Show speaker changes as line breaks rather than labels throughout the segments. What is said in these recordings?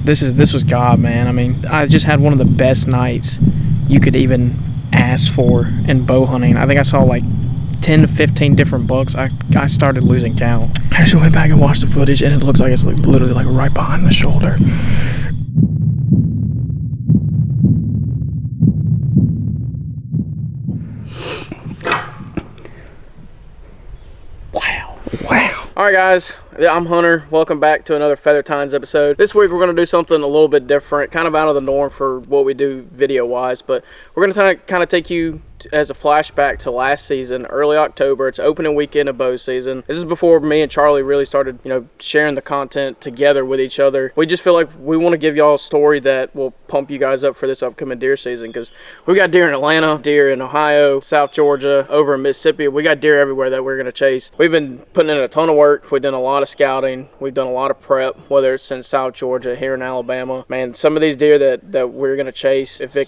this was God, man. I mean, I just had one of the best nights you could even ask for in bow hunting. I think I saw like 10 to 15 different bucks. I started losing count. I just went back and watched the footage, and it looks like it's literally like right behind the shoulder. Wow. All right, guys. I'm Hunter. Welcome back to another Feather Tines episode. This week we're going to do something a little bit different, kind of out of the norm for what we do video-wise, but we're going to kind of take you as a flashback to last season, early October. It's opening weekend of bow season. This is before me and Charlie really started, sharing the content together with each other. We just feel like we want to give y'all a story that will pump you guys up for this upcoming deer season, because we got deer in Atlanta, deer in Ohio, South Georgia, over in Mississippi. We got deer everywhere that we're going to chase. We've been putting in a ton of work. We've done a lot of scouting. We've done a lot of prep, whether it's in South Georgia, here in Alabama. Man, some of these deer that we're going to chase, if we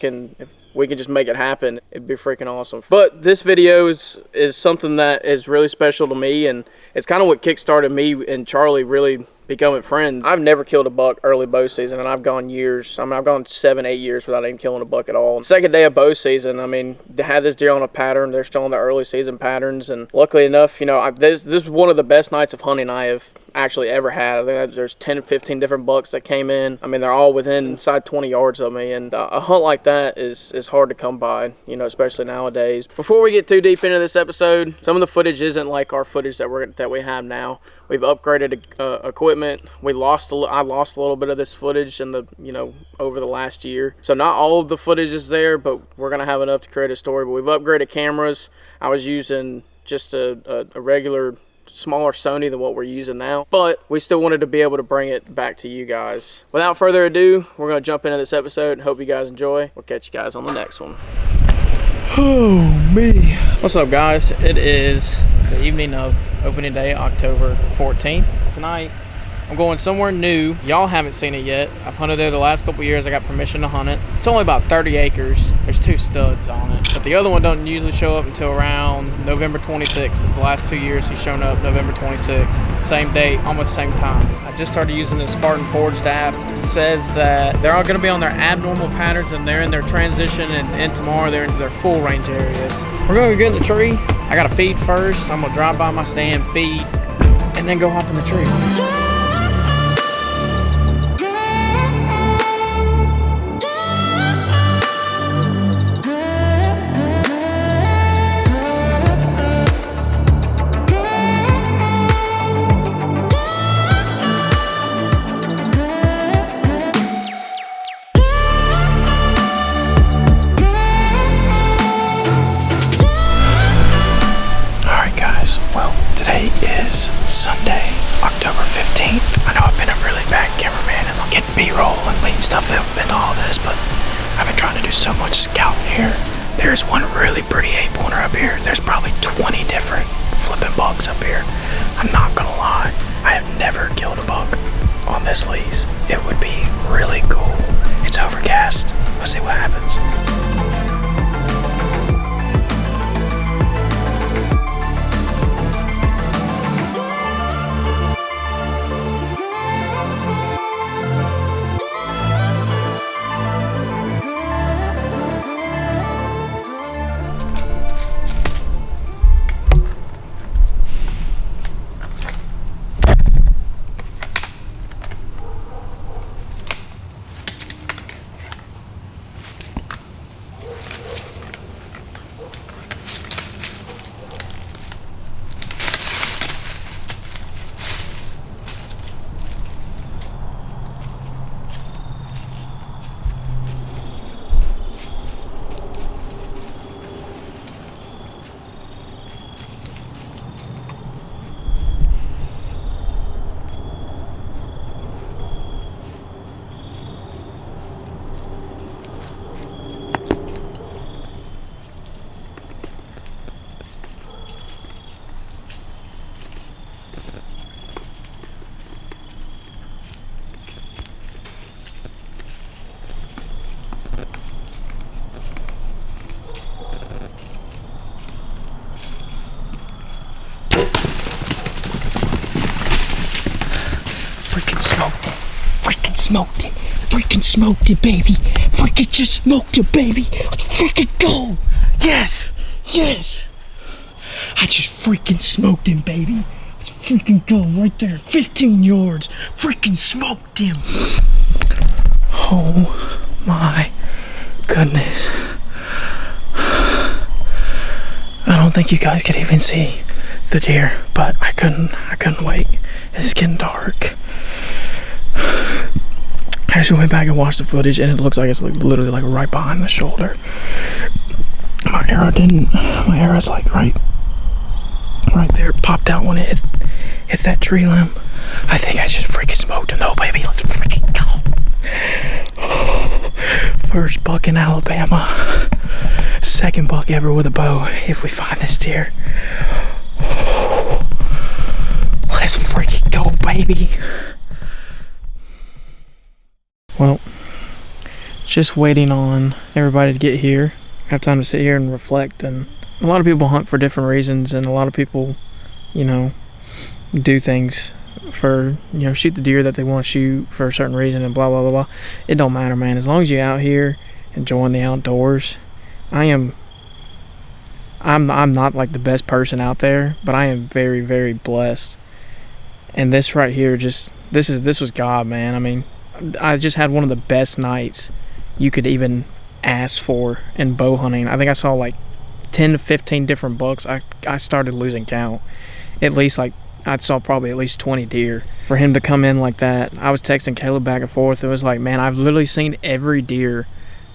can just make it happen, it'd be freaking awesome. But this video is something that is really special to me, and it's kind of what kickstarted me and Charlie really becoming friends. I've never killed a buck early bow season, and I've gone years. I mean, I've gone 7-8 years without even killing a buck at all. Second day of bow season, I mean, to have this deer on a pattern, they're still on the early season patterns, and luckily enough, this is one of the best nights of hunting I have actually ever had. I think there's 10 to 15 different bucks that came in. I mean, they're all inside 20 yards of me, and a hunt like that is hard to come by, especially nowadays. Before we get too deep into this episode, some of the footage isn't like our footage that we have now. We've upgraded equipment. I lost a little bit of this footage in over the last year, so not all of the footage is there, but we're gonna have enough to create a story. But we've upgraded cameras. I was using just a regular smaller Sony than what we're using now, but we still wanted to be able to bring it back to you guys. Without further ado, we're going to jump into this episode. Hope you guys enjoy. We'll catch you guys on the next one. Oh me. What's up, guys? It is the evening of opening day, October 14th. Tonight I'm going somewhere new. Y'all haven't seen it yet. I've hunted there the last couple years. I got permission to hunt it. It's only about 30 acres. There's 2 studs on it, but the other one doesn't usually show up until around November 26th. It's the last 2 years he's shown up November 26th. Same date, almost same time. I just started using the Spartan Forged app. It says that they're all going to be on their abnormal patterns, and they're in their transition, and tomorrow they're into their full range areas. We're going to get in the tree. I got to feed first. I'm going to drive by my stand, feed, and then go hop in the tree. Today is Sunday, October 15th. I know I've been a really bad cameraman and I'm getting B-roll and lean stuff into all this, but I've been trying to do so much scouting here. There's one really pretty 8-pointer up here. There's probably 20 different flipping bucks up here. I'm not gonna lie, I have never killed a buck on this lease. It would be really cool. It's overcast. Let's see what happens. Freaking smoked it.
freaking smoked it, baby. Freaking just smoked it, baby. Let's freaking go. Yes, yes. I just freaking smoked him, baby. Let's freaking go right there. 15 yards. Freaking smoked him. Oh my goodness. I don't think you guys could even see the deer, but I couldn't wait. This is getting dark. I just went back and watched the footage, and it looks like it's like literally like right behind the shoulder. My arrow's like right there, popped out when it hit that tree limb. I think I just freaking smoked him though, baby. Let's freaking go. First buck in Alabama. Second buck ever with a bow if we find this deer. Let's freaking go, baby. Well, just waiting on everybody to get here. I have time to sit here and reflect. And a lot of people hunt for different reasons, and a lot of people, you know, do things for, you know, shoot the deer that they want to shoot for a certain reason and blah blah blah blah. It don't matter, man. As long as you're out here enjoying the outdoors. I'm not like the best person out there, but I am very, very blessed. And this right here, just this was God, man. I mean, I just had one of the best nights you could even ask for in bow hunting. I think I saw like 10 to 15 different bucks. I started losing count. At least like I saw probably at least 20 deer. For him to come in like that, I was texting Caleb back and forth. It was like, man, I've literally seen every deer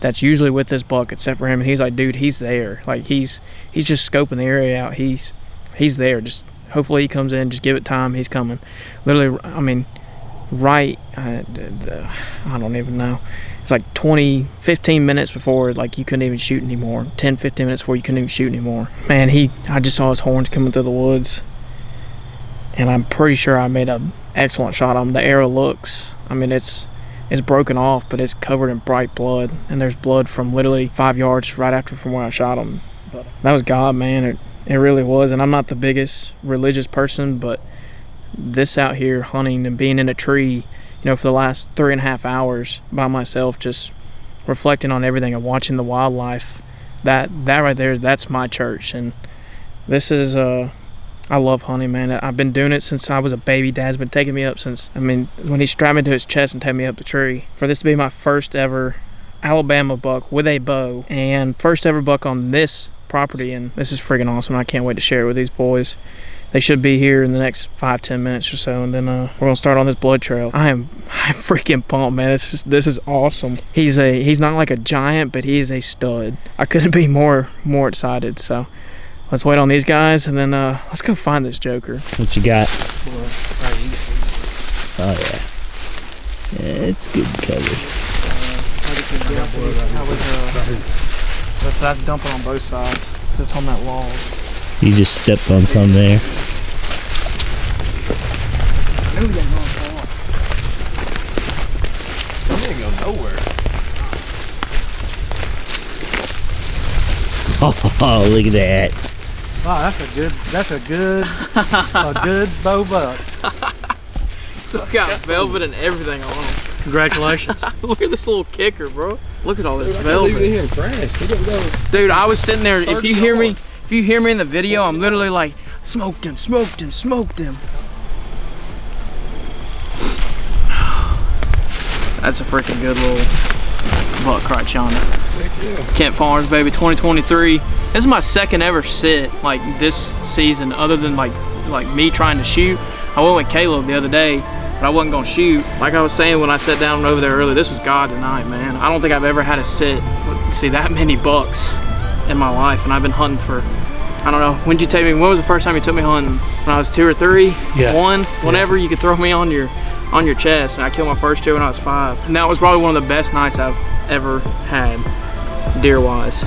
that's usually with this buck except for him, and he's like, dude, he's there. Like he's just scoping the area out. He's there. Just hopefully he comes in, just give it time. He's coming. Literally, I mean, right, I don't even know. It's like 15 minutes before, like, you couldn't even shoot anymore. 10, 15 minutes before you couldn't even shoot anymore. Man, I just saw his horns coming through the woods, and I'm pretty sure I made an excellent shot on him. The arrow looks, I mean, it's broken off, but it's covered in bright blood, and there's blood from literally 5 yards right after from where I shot him. But that was God, man. It really was. And I'm not the biggest religious person, but this out here hunting and being in a tree, you know, for the last 3.5 hours by myself, just reflecting on everything and watching the wildlife, that right there, that's my church. And this is I love hunting, man. I've been doing it since I was a baby. Dad's been taking me up since, I mean, when he strapped me to his chest and take me up the tree. For this to be my first ever Alabama buck with a bow, and first ever buck on this property, and this is freaking awesome. I can't wait to share it with these boys. They should be here in the next 5-10 minutes or so, and then we're gonna start on this blood trail. I'm freaking pumped, man. This is awesome. He's not like a giant, but he is a stud. I couldn't be more excited. So let's wait on these guys, and then let's go find this joker. What you got? Oh yeah. Yeah, it's good covered.
That's dumping on both sides. It's on that wall.
You just stepped on some there.
I knew we got going far. Some didn't go nowhere.
Oh, look at that.
Wow, that's a good bow buck.
So got velvet and everything on him.
Congratulations.
Look at this little kicker, bro. Look at all this velvet.
Leave it here and crash. He didn't go.
Dude, I was sitting there. If you hear me in the video, I'm literally like, smoked him. That's a freaking good little buck right yonder. Kent Farms, baby, 2023. This is my second ever sit like this season, other than like me trying to shoot. I went with Caleb the other day, but I wasn't gonna shoot. Like I was saying when I sat down over there earlier, this was God tonight, man. I don't think I've ever had a sit see that many bucks in my life, and I've been hunting for, I don't know, when was the first time you took me hunting? When I was 2 or 3?
Yeah.
1, whenever you could throw me on your chest. And I killed my first deer when I was 5. And that was probably one of the best nights I've ever had, deer wise.